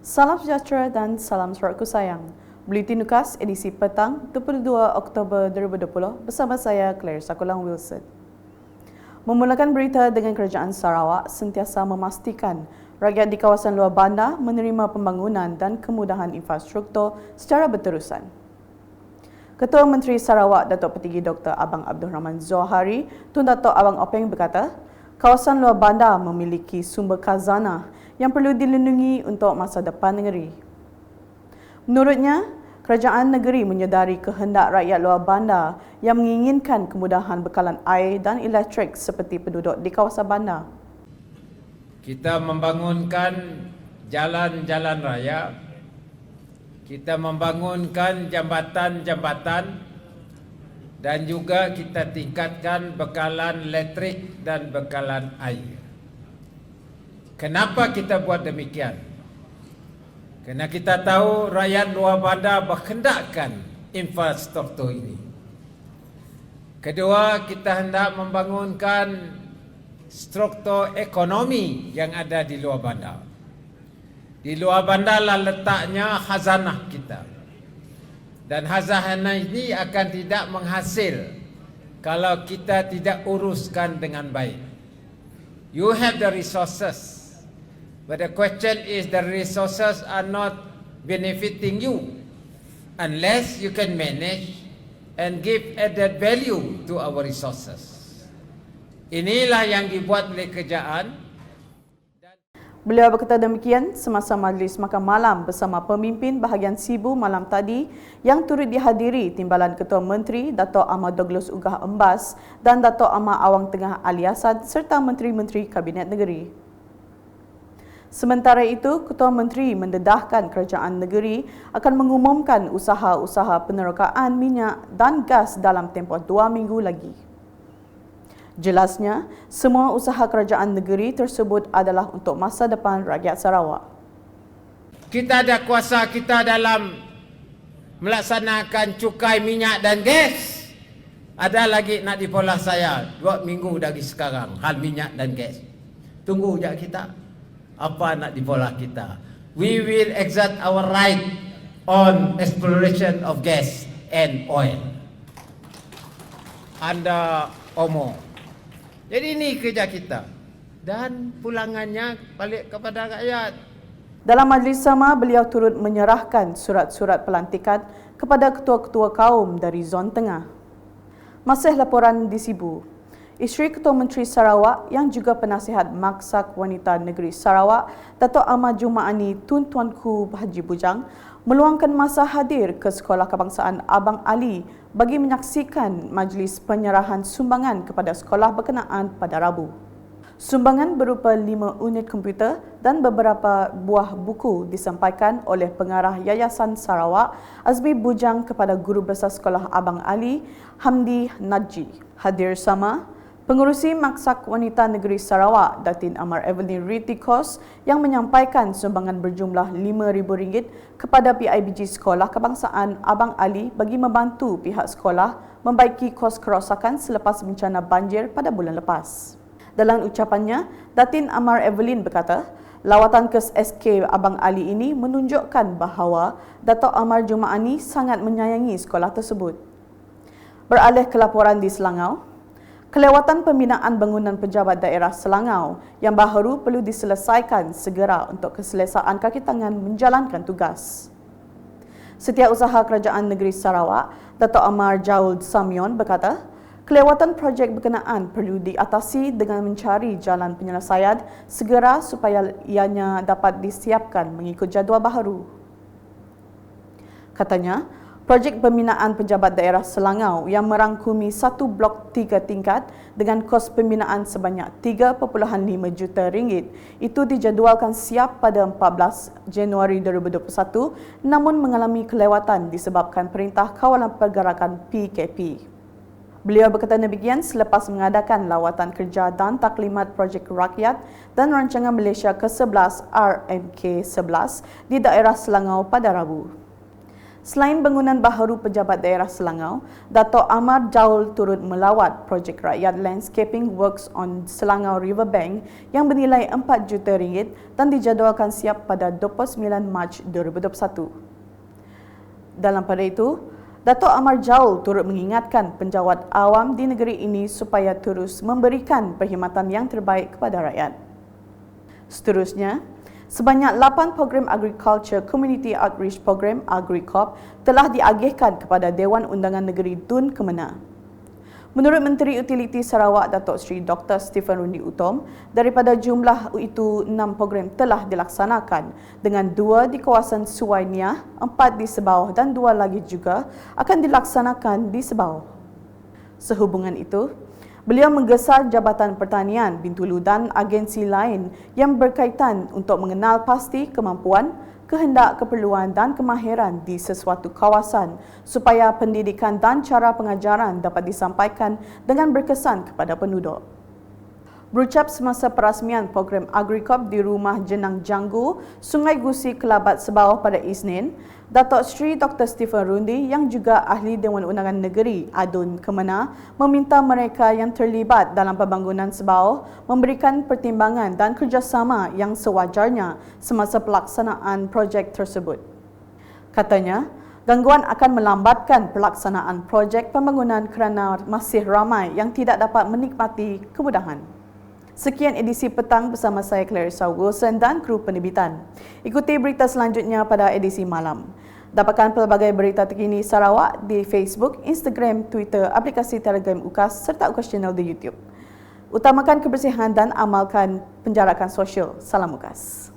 Salam sejahtera dan salam suratku sayang. Buletin Nukas edisi petang 22 Oktober 2020 bersama saya Claire Sakulang Wilson. Memulakan berita dengan Kerajaan Sarawak sentiasa memastikan rakyat di kawasan luar bandar menerima pembangunan dan kemudahan infrastruktur secara berterusan. Ketua Menteri Sarawak Datuk Petinggi Dr. Abang Abdul Rahman Zohari Tun Datuk Abang Openg berkata, kawasan luar bandar memiliki sumber khazanah yang perlu dilindungi untuk masa depan negeri. Menurutnya, kerajaan negeri menyedari kehendak rakyat luar bandar yang menginginkan kemudahan bekalan air dan elektrik seperti penduduk di kawasan bandar. Kita membangunkan jalan-jalan raya, kita membangunkan jambatan-jambatan dan juga kita tingkatkan bekalan elektrik dan bekalan air. Kenapa kita buat demikian? Kerana kita tahu rakyat luar bandar berhendakkan infrastruktur ini. Kedua, kita hendak membangunkan struktur ekonomi yang ada di luar bandar. Di luar bandar lah letaknya khazanah kita. Dan khazanah ini akan tidak menghasil kalau kita tidak uruskan dengan baik. You have the resources. But the question is, the resources are not benefiting you unless you can manage and give added value to our resources. Inilah yang dibuat oleh kerajaan. Beliau berkata demikian semasa majlis makan malam bersama pemimpin bahagian Sibu malam tadi yang turut dihadiri Timbalan Ketua Menteri Dato' Ahmad Douglas Ugah Embas dan Dato' Ahmad Awang Tengah Ali Hassan serta Menteri-Menteri Kabinet Negeri. Sementara itu, Ketua Menteri mendedahkan kerajaan negeri akan mengumumkan usaha-usaha penerokaan minyak dan gas dalam tempoh 2 minggu lagi. Jelasnya, semua usaha kerajaan negeri tersebut adalah untuk masa depan rakyat Sarawak. Kita ada kuasa kita dalam melaksanakan cukai minyak dan gas. Ada lagi nak dipolah saya 2 minggu dari sekarang hal minyak dan gas. Tunggu je kita. Apa nak dipolah kita? We will exert our right on exploration of gas and oil under OMO. Jadi ini kerja kita dan pulangannya balik kepada rakyat. Dalam majlis sama, beliau turut menyerahkan surat-surat pelantikan kepada ketua-ketua kaum dari Zon Tengah. Masih laporan di Sibu. Isteri Ketua Menteri Sarawak yang juga penasihat Maksak Wanita Negeri Sarawak, Datuk Ahmad Jumaani Tun Tuanku Haji Bujang, meluangkan masa hadir ke Sekolah Kebangsaan Abang Ali bagi menyaksikan majlis penyerahan sumbangan kepada sekolah berkenaan pada Rabu. Sumbangan berupa 5 unit komputer dan beberapa buah buku disampaikan oleh pengarah Yayasan Sarawak Azmi Bujang kepada Guru Besar Sekolah Abang Ali Hamdi Najji. Hadir sama Pengerusi Maksak Wanita Negeri Sarawak, Datin Amar Evelyn Ritikos yang menyampaikan sumbangan berjumlah RM5,000 kepada PIBG Sekolah Kebangsaan Abang Ali bagi membantu pihak sekolah membaiki kos kerosakan selepas bencana banjir pada bulan lepas. Dalam ucapannya, Datin Amar Evelyn berkata, lawatan ke SK Abang Ali ini menunjukkan bahawa Datuk Amar Jumaani sangat menyayangi sekolah tersebut. Beralih ke laporan di Selangau, kelewatan pembinaan bangunan pejabat daerah Selangau yang baharu perlu diselesaikan segera untuk keselesaan kaki tangan menjalankan tugas. Setiausaha Kerajaan Negeri Sarawak, Datuk Amar Jaul Samyon berkata, kelewatan projek berkenaan perlu diatasi dengan mencari jalan penyelesaian segera supaya ianya dapat disiapkan mengikut jadual baharu. Katanya, projek pembinaan pejabat daerah Selangau yang merangkumi satu blok 3 tingkat dengan kos pembinaan sebanyak RM3.5 juta itu dijadualkan siap pada 14 Januari 2021 namun mengalami kelewatan disebabkan Perintah Kawalan Pergerakan PKP. Beliau berkata demikian selepas mengadakan lawatan kerja dan taklimat projek rakyat dan rancangan Malaysia ke-11 RMK-11 di daerah Selangau pada Rabu. Selain bangunan baharu pejabat daerah Selangor, Dato' Amar Jaul turut melawat projek rakyat landscaping works on Selangor Riverbank yang bernilai RM4 juta dan dijadualkan siap pada 29 Mac 2021. Dalam pada itu, Dato' Amar Jaul turut mengingatkan penjawat awam di negeri ini supaya terus memberikan perkhidmatan yang terbaik kepada rakyat. Seterusnya, sebanyak 8 program Agriculture Community Outreach Program AgriCorp telah diagihkan kepada Dewan Undangan Negeri Dun Kemenang. Menurut Menteri Utiliti Sarawak Datuk Seri Dr. Stephen Rundi Utom, daripada jumlah itu 6 program telah dilaksanakan dengan 2 di kawasan Suai Niah, 4 di Sebauh dan 2 lagi juga akan dilaksanakan di Sebauh. Sehubungan itu, beliau menggesa Jabatan Pertanian Bintulu dan agensi lain yang berkaitan untuk mengenal pasti kemampuan, kehendak, keperluan dan kemahiran di sesuatu kawasan supaya pendidikan dan cara pengajaran dapat disampaikan dengan berkesan kepada penduduk. Berucap semasa perasmian program AgriCorp di Rumah Jenang Janggu, Sungai Gusi, Kelabat, Sebauh pada Isnin, Datuk Seri Dr. Stephen Rundi yang juga ahli Dewan Undangan Negeri Adun Kemenang meminta mereka yang terlibat dalam pembangunan Sebauh memberikan pertimbangan dan kerjasama yang sewajarnya semasa pelaksanaan projek tersebut. Katanya, gangguan akan melambatkan pelaksanaan projek pembangunan kerana masih ramai yang tidak dapat menikmati kemudahan. Sekian edisi petang bersama saya Clarissa Wilson dan kru penerbitan. Ikuti berita selanjutnya pada edisi malam. Dapatkan pelbagai berita terkini Sarawak di Facebook, Instagram, Twitter, aplikasi Telegram UKAS serta UKAS Channel di YouTube. Utamakan kebersihan dan amalkan penjarakan sosial. Salam UKAS.